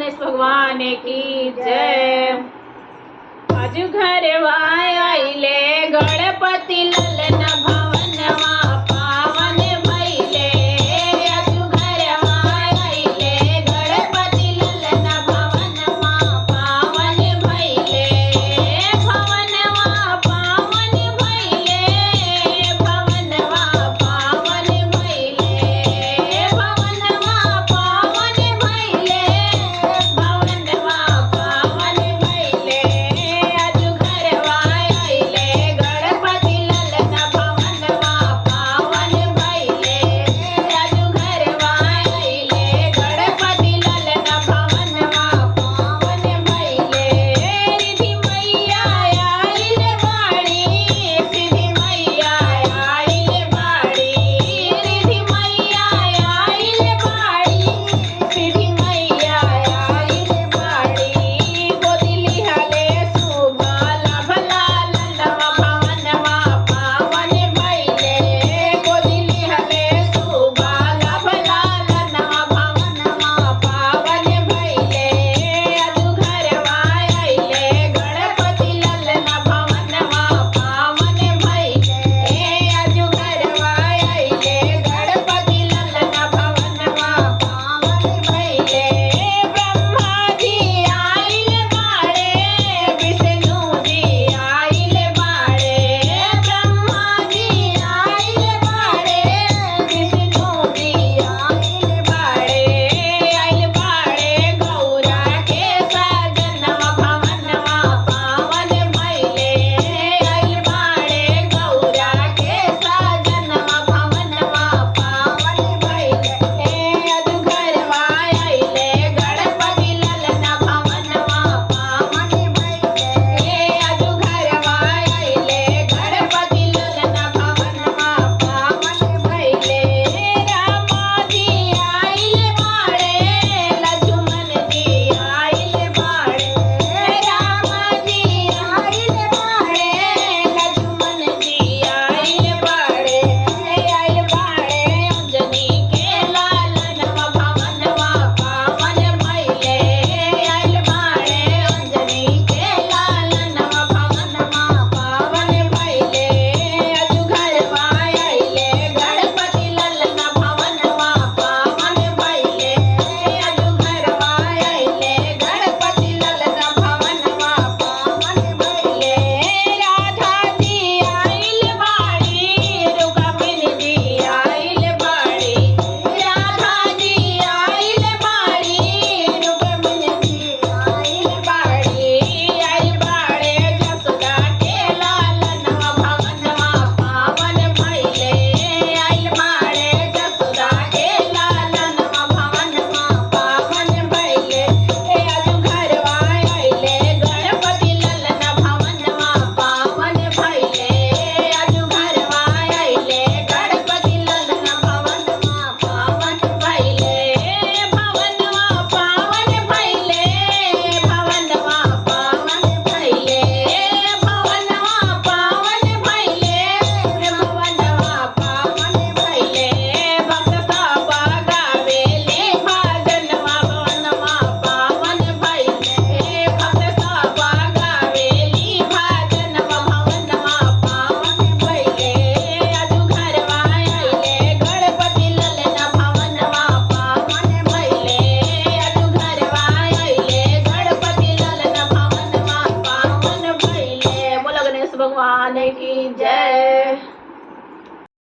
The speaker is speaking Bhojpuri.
गणेश भगवान की जय। आज घरवा आइले गणपति ललन भवनवा पावन भइले। आज घरवा आइले गणपति ललन भवनवा पावन भइले। भवनवा पावन भइले। भवनवा पावन भइले। भवनवा पावन भइले। भवनवा पावन भइले। आज घरवा आइले गणपति ललन भवनवा पावन भइले। आज घरवा आइले गणपति ललन भवनवा पावन भइले। रिधि मैया आइल बाड़ी। सिद्धि मैया आइल बाड़ी। रिधि मैया आइल बाड़ी। सिद्धि मैया आइल बाड़ी। गोदिली हले सुबह लभला ललवा भवनवा पावन भइले। गोदिली हले सुबह लभला ललवा भवनवा पावन भइले। आज घरवा आइले गणपति ललन भवनवा पावन भइले। आज घरवा आइले गणपति ललन भवनवा पावन भइले। ब्रह्मा जी आइल बाड़े। विष्णु जी आइल बाड़े। ब्रह्मा जी आइल बाड़े। विष्णु जी आइल बाड़े। आइल बाड़े गौरा के सजनवा भवनवा पावन भइले। आइल बाड़े गौरा के सजनवा भवनवा पावन भइले। आज घरवा आइले गणपति ललन भवनवा पावन भइले। आज घरवा आइले गणपति ललन भवनवा पावन भइले। रामा जी आइल बाड़े। लक्ष्मण जी आइल बाड़े। रामा जी आइल बाड़े। लक्ष्मण जी आइल बाड़े। आइल बाड़े अंजनी के लालनवा भवनवा पावन भइले। आइल बाड़े अंजनी के लालनवा भवनवा पावन भइले। आज घरवा आइले गणपति ललन भवनवा पावन भइले। आज घरवा आइले गणपति ललन भवनवा पावन भइले। राधा जी आइल बाड़ी। रुक्मिणी जी आइल बाड़ी। राधा जी आइल बाड़ी। रुक्मिणी जी आइल बाड़ी। आइल बाड़े जसोदा के लालनवा भवनवा पावन भइले। आइल बाड़े जसोदा के लालनवा भवनवा पावन भइले। आज घरवा आइले गणपति ललन भवनवा पावन भइले। आज घरवा आइले गणपति ललन भवनवा पावन भइले। भवनवा पावन भइले। भवनवा पावन भइले। भवनवा पावन भइले। भवनवा पावन भइले। भक्त सब गावेले भजनवा भवनवा पावन भइले। भक्त सब गावेली भजनवा भवनवा पावन भइले। आज घरवा आइले गणपति ललन भवनवा पावन भइले। आज घरवा आइले गणपति ललन भवनवा पावन भइले। बोलो गणेश भगवान की जय।